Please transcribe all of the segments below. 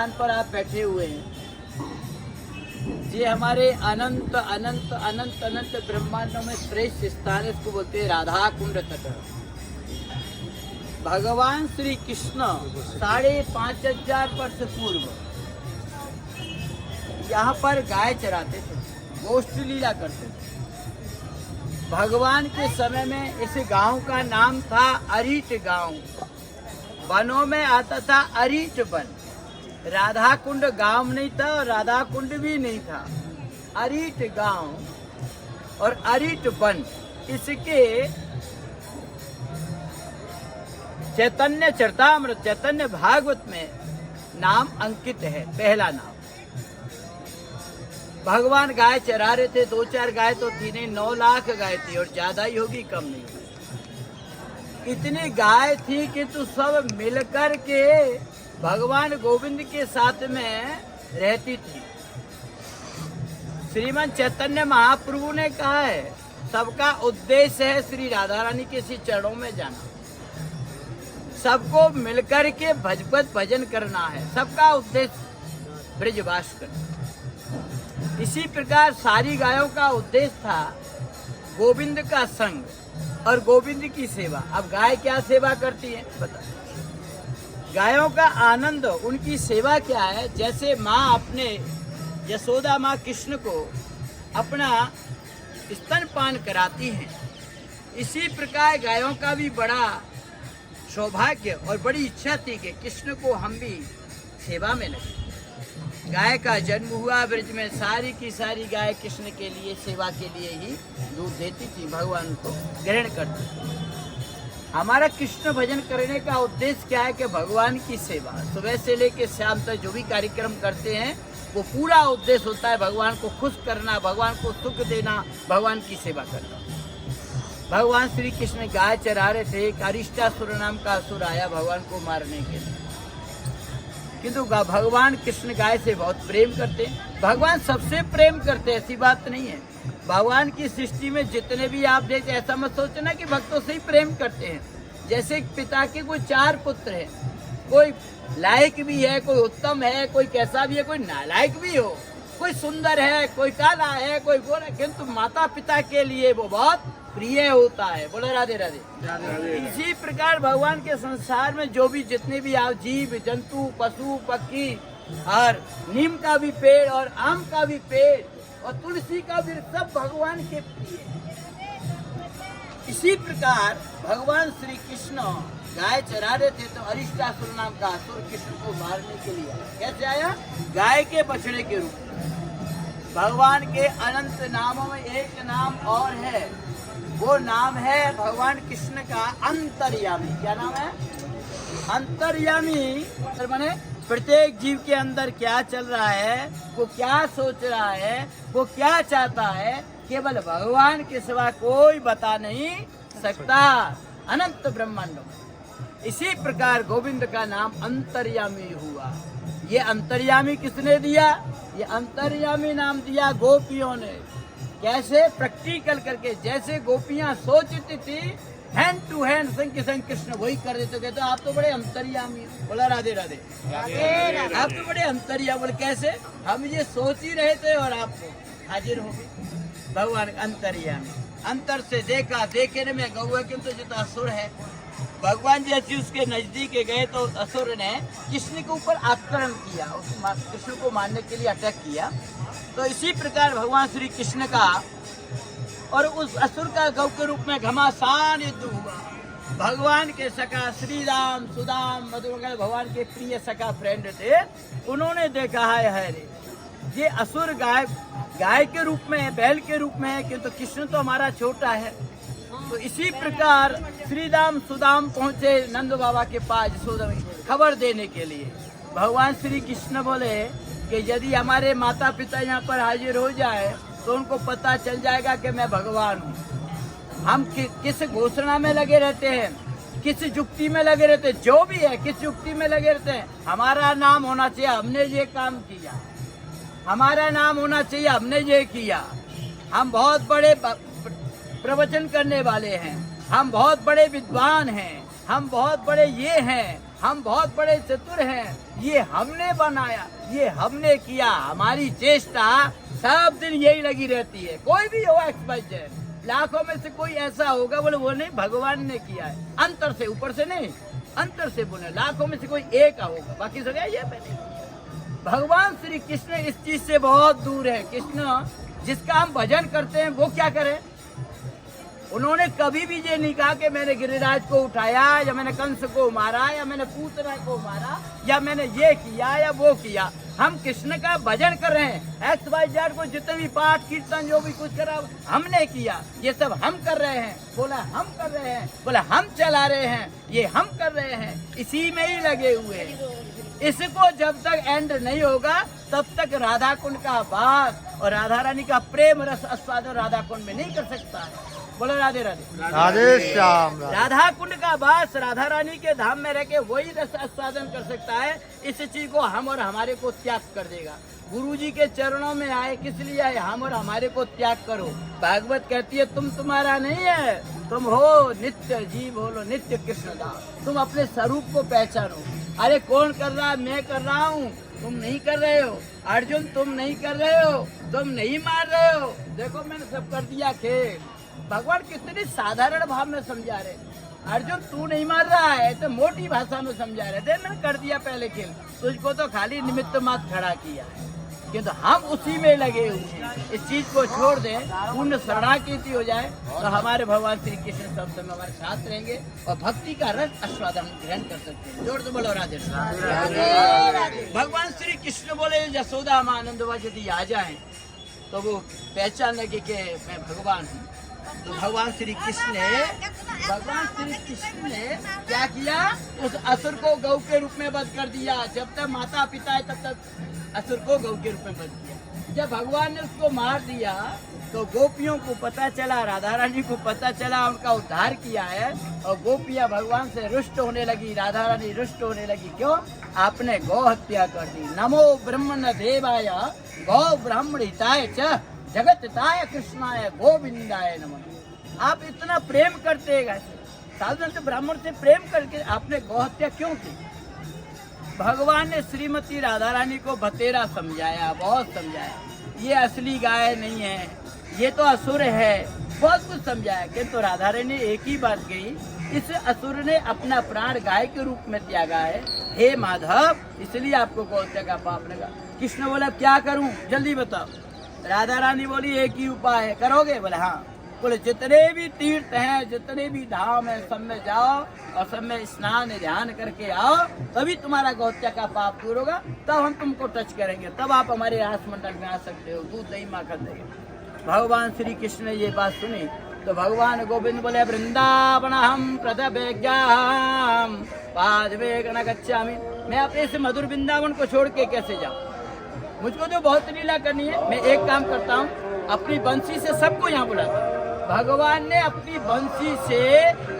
स्थान पर आप बैठे हुए हैं, ये हमारे अनंत अनंत अनंत अनंत ब्रह्मांडों में श्रेष्ठ स्थान है। इसको बोलते हैं राधा कुंड तट। भगवान श्री कृष्ण 5,500 वर्ष पूर्व यहाँ पर गाय चराते थे, गोष्ठ लीला करते थे। भगवान के समय में इस गांव का नाम था अरीट गांव। वनों में आता था अरीट वन। राधा कुंड गांव नहीं था और राधा कुंड भी नहीं था, अरीट गांव और अरीट वन। इसके चैतन्य चरितामृत चैतन्य भागवत में नाम अंकित है, पहला नाम। भगवान गाय चरा रहे थे, 2-4 गाय तो थी नहीं, 9 लाख गाय थी और ज्यादा ही होगी, कम नहीं। इतनी गाय थी किंतु सब मिलकर के भगवान गोविंद के साथ में रहती थी। श्रीमन चैतन्य महाप्रभु ने कहा है, सबका उद्देश्य है श्री राधा रानी के श्री चरणों में जाना, सबको मिलकर के भजन करना है, सबका उद्देश्य ब्रजवास करना। इसी प्रकार सारी गायों का उद्देश्य था गोविंद का संग और गोविंद की सेवा। अब गाय क्या सेवा करती है बता। गायों का आनंद, उनकी सेवा क्या है। जैसे माँ अपने यशोदा माँ कृष्ण को अपना स्तनपान कराती हैं, इसी प्रकार गायों का भी बड़ा सौभाग्य और बड़ी इच्छा थी कि कृष्ण को हम भी सेवा में लगे। गाय का जन्म हुआ ब्रज में, सारी की सारी गाय कृष्ण के लिए सेवा के लिए ही दूध देती थी, भगवान को ग्रहण करती थी। हमारा कृष्ण भजन करने का उद्देश्य क्या है कि भगवान की सेवा। सुबह से लेकर शाम तक जो भी कार्यक्रम करते हैं वो पूरा उद्देश्य होता है भगवान को खुश करना, भगवान को सुख देना, भगवान की सेवा करना। भगवान श्री कृष्ण गाय चरा रहे थे, एक अरिष्टासुर नाम का असुर आया भगवान को मारने के लिए। किंतु भगवान कृष्ण गाय से बहुत प्रेम करते हैं। भगवान सबसे प्रेम करते हैं, ऐसी बात नहीं है। भगवान की सृष्टि में जितने भी आप देखते, ऐसा मत सोचना कि भक्तों से ही प्रेम करते हैं। जैसे पिता के कोई 4 पुत्र हैं, कोई लायक भी है, कोई उत्तम है, कोई कैसा भी है, कोई नालायक भी हो, कोई सुंदर है, कोई काला है, कोई गोरा, किंतु माता पिता के लिए वो बहुत प्रिय होता है। बोले राधे राधे। इसी प्रकार भगवान के संसार में जो भी जितने भी आप जीव जंतु पशु पक्षी और नीम का भी पेड़ और आम का भी पेड़ और तुलसी का भी, सब भगवान के प्रिय। इसी प्रकार भगवान श्री कृष्ण गाय चरा रहे थे तो अरिष्टासुर नाम का असुर कृष्ण को मारने के लिए आया। कैसे आया? गाय के बछड़े के रूप में। भगवान के अनंत नामों में एक नाम और है, वो नाम है भगवान कृष्ण का अंतर्यामी। क्या नाम है? अंतर्यामी। माने प्रत्येक जीव के अंदर क्या चल रहा है, वो क्या सोच रहा है, वो क्या चाहता है, केवल भगवान के सिवा कोई बता नहीं सकता अनंत ब्रह्मांडों में। इसी प्रकार गोविंद का नाम अंतर्यामी हुआ। ये अंतर्यामी किसने दिया? ये अंतर्यामी नाम दिया गोपियों ने। कैसे? प्रैक्टिकल करके। जैसे गोपियां सोचती थी हैंड टू हैंड संग के संग कृष्ण वही कर देते। कहते आप तो बड़े अंतर्यामी हो। बोला राधे राधे। आप तो बड़े अंतर्यामी। बोले कैसे? हम ये सोच ही रहे थे और आप हाजिर हो गए। भगवान अंतर्यामी। अंतर से देखा, देखने में गौआ किंतु जो असुर है, भगवान जैसे उसके नजदीक गए तो असुर ने कृष्ण के ऊपर आक्रमण किया, कृष्ण को मारने के लिए अटैक किया। तो इसी प्रकार भगवान श्री कृष्ण का और उस असुर का गौ के रूप में घमासान युद्ध हुआ। भगवान के सखा श्री राम सुदाम मधुर भगवान के प्रिय सखा फ्रेंड थे, उन्होंने देखा है रे ये असुर गाय के रूप में है, बैल के रूप में है, किंतु कृष्ण तो हमारा छोटा है। तो इसी प्रकार श्री राम सुदाम पहुंचे नंद बाबा के पास यशोदा में खबर देने के लिए। भगवान श्री कृष्ण बोले कि यदि हमारे माता पिता यहाँ पर हाजिर हो जाए तो उनको पता चल जाएगा कि मैं भगवान हूँ। हम किस घोषणा में लगे रहते हैं, किस युक्ति में लगे रहते हैं, जो भी है किस युक्ति में लगे रहते हैं, हमारा नाम होना चाहिए हमने ये काम किया, हमारा नाम होना चाहिए हमने ये किया। हम बहुत बड़े प्रवचन करने वाले हैं, हम बहुत बड़े विद्वान हैं, हम बहुत बड़े ये हैं, हम बहुत बड़े चतुर हैं, ये हमने बनाया, ये हमने किया, हमारी चेष्टा सब दिन यही लगी रहती है। कोई भी हो एक्सपाइज, लाखों में से कोई ऐसा होगा बोले वो नहीं भगवान ने किया है, अंतर से, ऊपर से नहीं, अंतर से बोले लाखों में से कोई एक होगा, बाकी सब ये मैंने किया। भगवान श्री कृष्ण इस चीज से बहुत दूर है। कृष्ण जिसका हम भजन करते हैं वो क्या करे? उन्होंने कभी भी ये नहीं कहा कि मैंने गिरिराज को उठाया या मैंने कंस को मारा या मैंने पूतना को मारा या मैंने ये किया या वो किया। हम कृष्ण का भजन कर रहे हैं। एक्स वाई जेड को जितने भी पाठ कीर्तन जो भी कुछ करा हमने किया, ये सब हम कर रहे हैं। बोला हम कर रहे हैं, बोला हम चला रहे हैं, ये हम कर रहे हैं, इसी में ही लगे हुए हैं। इसको जब तक एंड नहीं होगा तब तक राधा कुंड का वास और राधा रानी का प्रेम रस आस्वादन राधा कुंड में नहीं कर सकता है। बोलो राधे राधे, राधे श्याम। राधा कुंड का वास राधा रानी के धाम में रह के वही रस आस्वादन कर सकता है। इस चीज को हम और हमारे को त्याग कर देगा। गुरु जी के चरणों में आए किस लिए आए? हम और हमारे को त्याग करो। भागवत कहती है तुम तुम्हारा नहीं है, तुम हो नित्य जीव, बोलो नित्य कृष्ण दास। तुम अपने स्वरूप को पहचानो। अरे कौन कर रहा है? मैं कर रहा हूँ, तुम नहीं कर रहे हो। अर्जुन तुम नहीं कर रहे हो, तुम नहीं मार रहे हो। देखो मैंने सब कर दिया खेल। भगवान कितनी साधारण भाव में समझा रहे। अर्जुन तू नहीं मार रहा है तो मोटी भाषा में समझा रहे थे, मैंने कर दिया पहले खेल, तुझको तो खाली निमित्त मात्र खड़ा किया है। किंतु हम उसी में लगे हुए। इस चीज को छोड़ दें, पूर्ण शरणागति हो जाए तो हमारे भगवान श्री कृष्ण सब समय हमारे साथ रहेंगे और भक्ति का रस आस्वादन ग्रहण कर सकते हैं। जोर से बोलो राधे राधे। भगवान श्री कृष्ण बोले यशोदा मां आनंदवा यदि आ जाए तो वो पहचान लगे कि मैं भगवान हूँ। तो भगवान श्री कृष्ण ने क्या किया? उस असुर को गौ के रूप में वध कर दिया। जब तक माता पिता है तब तक असुर को गौ के रूप में वध किया। जब भगवान ने उसको मार दिया तो गोपियों को पता चला, राधा रानी को पता चला, उनका उद्धार किया है और गोपियां भगवान से रुष्ट होने लगी, राधा रानी रुष्ट होने लगी। क्यों? आपने गौ हत्या कर दी। नमो ब्रह्मण देवाय गौ ब्राह्मण हिताय च जगतताय कृष्णाय गोविंदाय नमः। आप इतना प्रेम करते हैं, साधु तो ब्राह्मण से प्रेम करके आपने गौ हत्या क्यों की? भगवान ने श्रीमती राधा रानी को बतेरा समझाया, बहुत समझाया। ये असली गाय नहीं है, ये तो असुर है, बहुत कुछ समझाया। किंतु राधा रानी एक ही बात कही, इस असुर ने अपना प्राण गाय के रूप में त्यागा है। हे माधव, इसलिए आपको गौ हत्या का पाप लगा। कृष्ण बोला क्या करूं, जल्दी बताओ। राधा रानी बोली एक ही उपाय है, करोगे? बोले हाँ। बोले जितने भी तीर्थ हैं, जितने भी धाम है, सब में जाओ और सब में स्नान ध्यान करके आओ, तभी तुम्हारा गौ हत्या का पाप दूर होगा। तब हम तुमको टच करेंगे, तब आप हमारे रास मंडल में आ सकते हो, दूध दही माखन देंगे। भगवान श्री कृष्ण ने ये बात सुनी तो भगवान गोविंद बोले वृंदावन हम प्रतभेज्ञाम पादवे गण गच्छामि। मैं अपने इस मधुर वृंदावन को छोड़ के कैसे जाऊँ? मुझको तो बहुत लीला करनी है। मैं एक काम करता हूँ, अपनी बंसी से सबको यहाँ बुलाता हूँ। भगवान ने अपनी बंसी से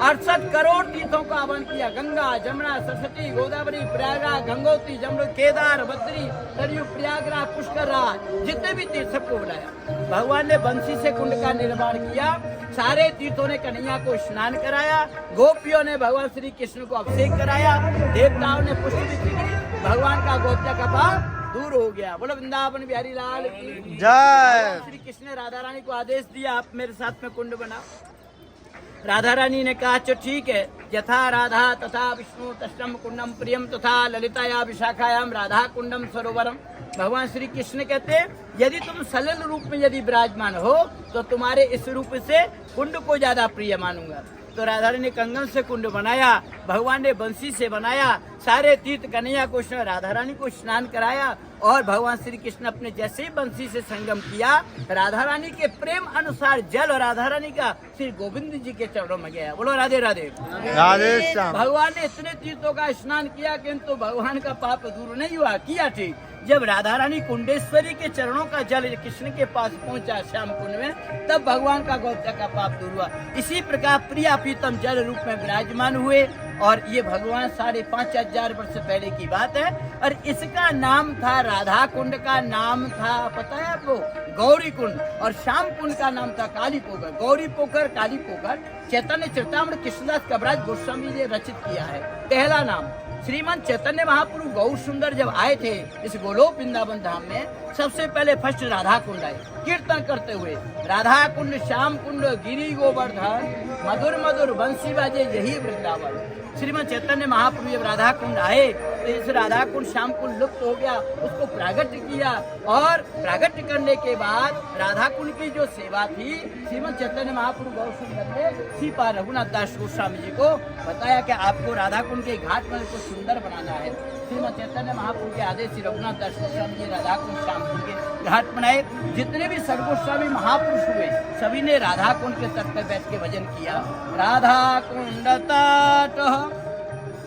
68 करोड़ तीर्थों का आह्वान किया। गंगा, जमुना, सरस्वती, गोदावरी, प्रयागराज, गंगोत्री, जमुना, केदार, बद्री, सरयू, प्रयागराज, पुष्करराज, जितने भी तीर्थ सबको बुलाया। भगवान ने बंसी से कुंड का निर्माण किया। सारे तीर्थों ने कन्हैया को स्नान कराया। गोपियों ने भगवान श्री कृष्ण को अभिषेक कराया। देवताओं ने पुष्प भी की। भगवान का गौ हत्या का पाप दूर हो गया। बोलो वृंदावन बिहारी लाल की जय। श्री कृष्ण ने राधा रानी को आदेश दिया, आप मेरे साथ में कुंड बनाओ। राधा रानी ने कहा अच्छा ठीक है। यथा राधा तथा विष्णु तष्टम कुंडम प्रियम तथा ललिताया विशाखायाम राधा कुंडम सरोवरम। भगवान श्री कृष्ण कहते हैं यदि तुम सलिल रूप में यदि विराजमान हो तो तुम्हारे इस रूप से कुंड को ज्यादा प्रिय मानूंगा। तो राधा रानी ने कंगन से कुंड बनाया, भगवान ने बंसी से बनाया। सारे तीर्थ कन्हैया को राधा रानी को स्नान कराया और भगवान श्री कृष्ण अपने जैसे ही बंसी से संगम किया, राधा रानी के प्रेम अनुसार जल और राधा रानी का श्री गोविंद जी के चरणों में गया। बोलो राधे राधे राधे श्याम। भगवान ने इतने तीर्थों का स्नान किया किंतु भगवान का पाप दूर नहीं हुआ। किया ठीक, जब राधा रानी कुंडेश्वरी के चरणों का जल कृष्ण के पास पहुंचा श्याम कुंड में, तब भगवान का गौ हत्या का पाप दूर हुआ। इसी प्रकार प्रिया प्रीतम जल रूप में विराजमान हुए और ये भगवान 5,500 वर्ष पहले की बात है। और इसका नाम था, राधा कुंड का नाम था, पता है आपको, गौरी कुंड। और श्याम कुंड का नाम था काली पोखर। गौरी पोखर, काली पोखर चैतन्य चरितामृत कृष्णदास कविराज गोस्वामी ने रचित किया है। पहला नाम श्रीमंत चैतन्य महाप्रभु गौर सुंदर जब आए थे इस गोलोक वृंदावन धाम में, सबसे पहले फर्स्ट राधा कुंड आए कीर्तन करते हुए। राधा कुंड, श्याम कुंड, गिरी गोवर्धन, मधुर मधुर बंसी बाजे यही वृंदावन। श्रीमंत चैतन्य महाप्रभु जब राधा कुंड आए तो इस राधा कुंड श्याम कुंड लुप्त हो गया, उसको प्रागट्य किया और प्रागट्य करने के बाद राधा कुंड की जो सेवा थी, श्रीमंत चैतन्य महाप्रभु गौर सुंदर ने श्रीपाद रघुनाथ दास गोस्वामी जी को बताया कि आपको राधा कुंड के घाट पर को सुंदर बनाना है। श्रीमंत चैतन्य महाप्रभु के आदेश से रघुनाथ दास गोस्वामी जी राधा कुंड श्याम कुंड के घाट बनाए। जितने भी सर्वगोस्वामी महापुरुष हुए सभी ने राधा कुंड के तट पर बैठ के भजन किया। राधा कुंड तट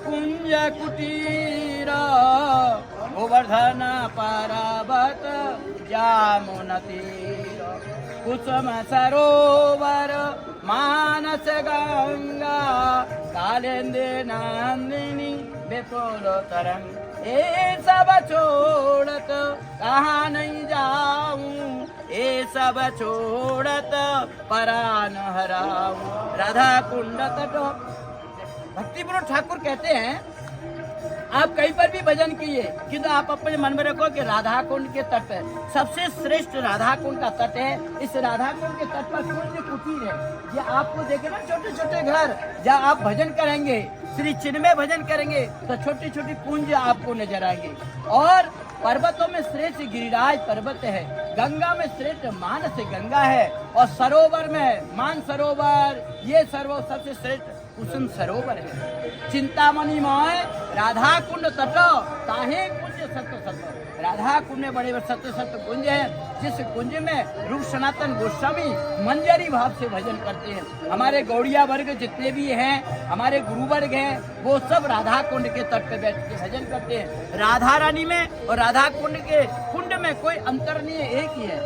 कुंज कुटीर गोवर्धन पर्वत जामुन तीर कुसुम सरोवर मानस गंगा कालिंदी नंदिनी बेपुल तरंग। ये सब छोड़त कहाँ नहीं जाऊं, ये सब छोड़त परान हराऊं। राधा कुंड तट। भक्तिपुरुष ठाकुर कहते हैं आप कहीं पर भी भजन किए किंतु आप अपने मन में रखो कि राधा कुंड के तट है सबसे श्रेष्ठ। राधा कुंड का तट है। इस राधा कुंड के तट पर कुंज कुटीर है। ये आपको देखे ना छोटे छोटे घर, जहाँ आप भजन करेंगे, श्री चिन्मय भजन करेंगे तो छोटी छोटी कुंज आपको नजर आएंगे। और पर्वतों में श्रेष्ठ गिरिराज पर्वत है, गंगा में श्रेष्ठ मानस गंगा है, और सरोवर में मान सरोवर, ये सरोवर सबसे श्रेष्ठ कुसुम सरोवर है। चिंतामणि मय राधा कुंड तट ताहे कुंज सत्य सत्य। राधा कुंड में बड़े सत्य सत्य कुंज है, जिस कुंज में रूप सनातन गोस्वामी मंजरी भाव से भजन करते हैं। हमारे गौड़िया वर्ग जितने भी हैं, हमारे गुरु वर्ग हैं, वो सब राधा कुंड के तट पे बैठ के भजन करते हैं। राधा रानी में और राधा कुंड के कुंड में कोई अंतर नहीं है, एक ही है।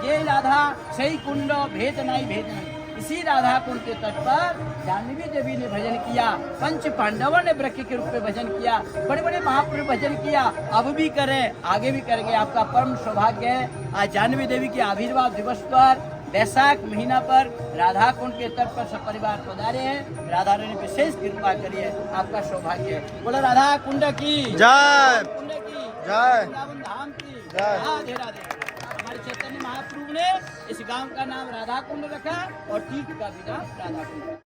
ये राधा सही कुंड भेद नहीं। इसी राधा कुंड के तट पर जाह्नवी देवी ने भजन किया। पंच पांडवों ने वृक्ष के रूप में भजन किया। बड़े बड़े महापुरुष भजन किया। अब भी करें, आगे भी करेंगे। आपका परम सौभाग्य है। आज जाह्नवी देवी के आविर्भाव दिवस पर वैशाख महीना पर राधा कुंड के तट पर सब परिवार पधारे हैं। राधा रानी विशेष कृपा करिए, आपका सौभाग्य है। बोलो राधा कुंड की जय, कुंड की जय, वृंदावन धाम की जय। राधे राधे। हमारे चैतन्य महाप्रभु ने इस गांव का नाम राधा कुंड रखा और तीर्थ का भी नाम राधा कुंड।